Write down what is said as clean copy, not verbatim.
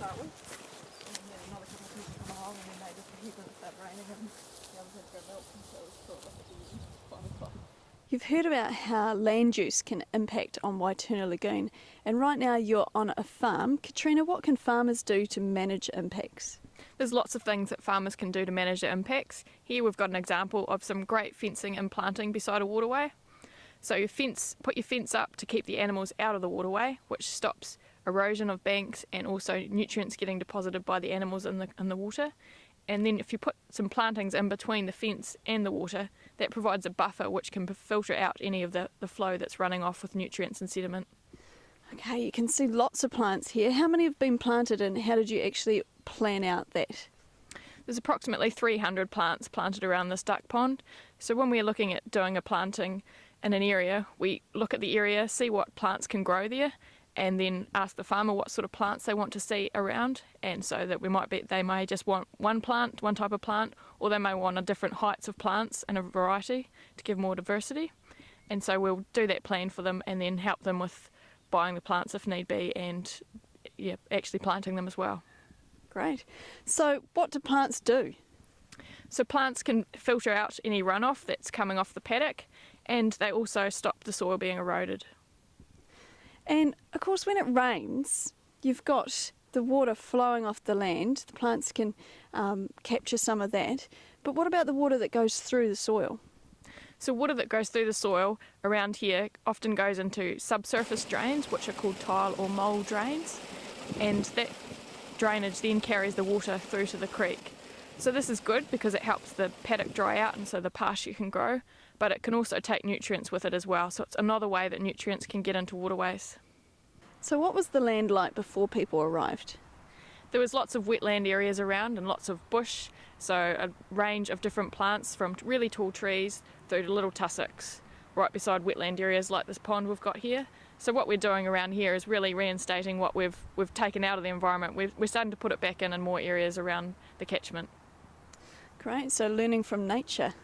start with. And then we had another couple of people come along and then they just keep it start raining and the others had to go milk until it was sort of like at the 5 o'clock. You've heard about how land use can impact on Waituna Lagoon, and right now you're on a farm. Katrina, what can farmers do to manage impacts? There's lots of things that farmers can do to manage the impacts. Here we've got an example of some great fencing and planting beside a waterway. So put your fence up to keep the animals out of the waterway, which stops erosion of banks and also nutrients getting deposited by the animals in the water. And then if you put some plantings in between the fence and the water, that provides a buffer which can filter out any of the flow that's running off with nutrients and sediment. Okay, you can see lots of plants here. How many have been planted and how did you actually plan out that? There's approximately 300 plants planted around this duck pond. So when we're looking at doing a planting in an area, we look at the area, see what plants can grow there, and then ask the farmer what sort of plants they want to see around. And so that they may just want one type of plant, or they may want a different heights of plants and a variety to give more diversity. And so we'll do that plan for them and then help them with buying the plants if need be and actually planting them as well. Great. So what do plants do? So plants can filter out any runoff that's coming off the paddock, and they also stop the soil being eroded. And of course when it rains, you've got the water flowing off the land. The plants can capture some of that. But what about the water that goes through the soil? So water that goes through the soil around here often goes into subsurface drains, which are called tile or mole drains, and that drainage then carries the water through to the creek. So this is good because it helps the paddock dry out and so the pasture can grow, but it can also take nutrients with it as well, so it's another way that nutrients can get into waterways. So what was the land like before people arrived? There was lots of wetland areas around and lots of bush, so a range of different plants from really tall trees through to little tussocks, right beside wetland areas like this pond we've got here. So what we're doing around here is really reinstating what we've taken out of the environment. We're starting to put it back in more areas around the catchment. Great, so learning from nature.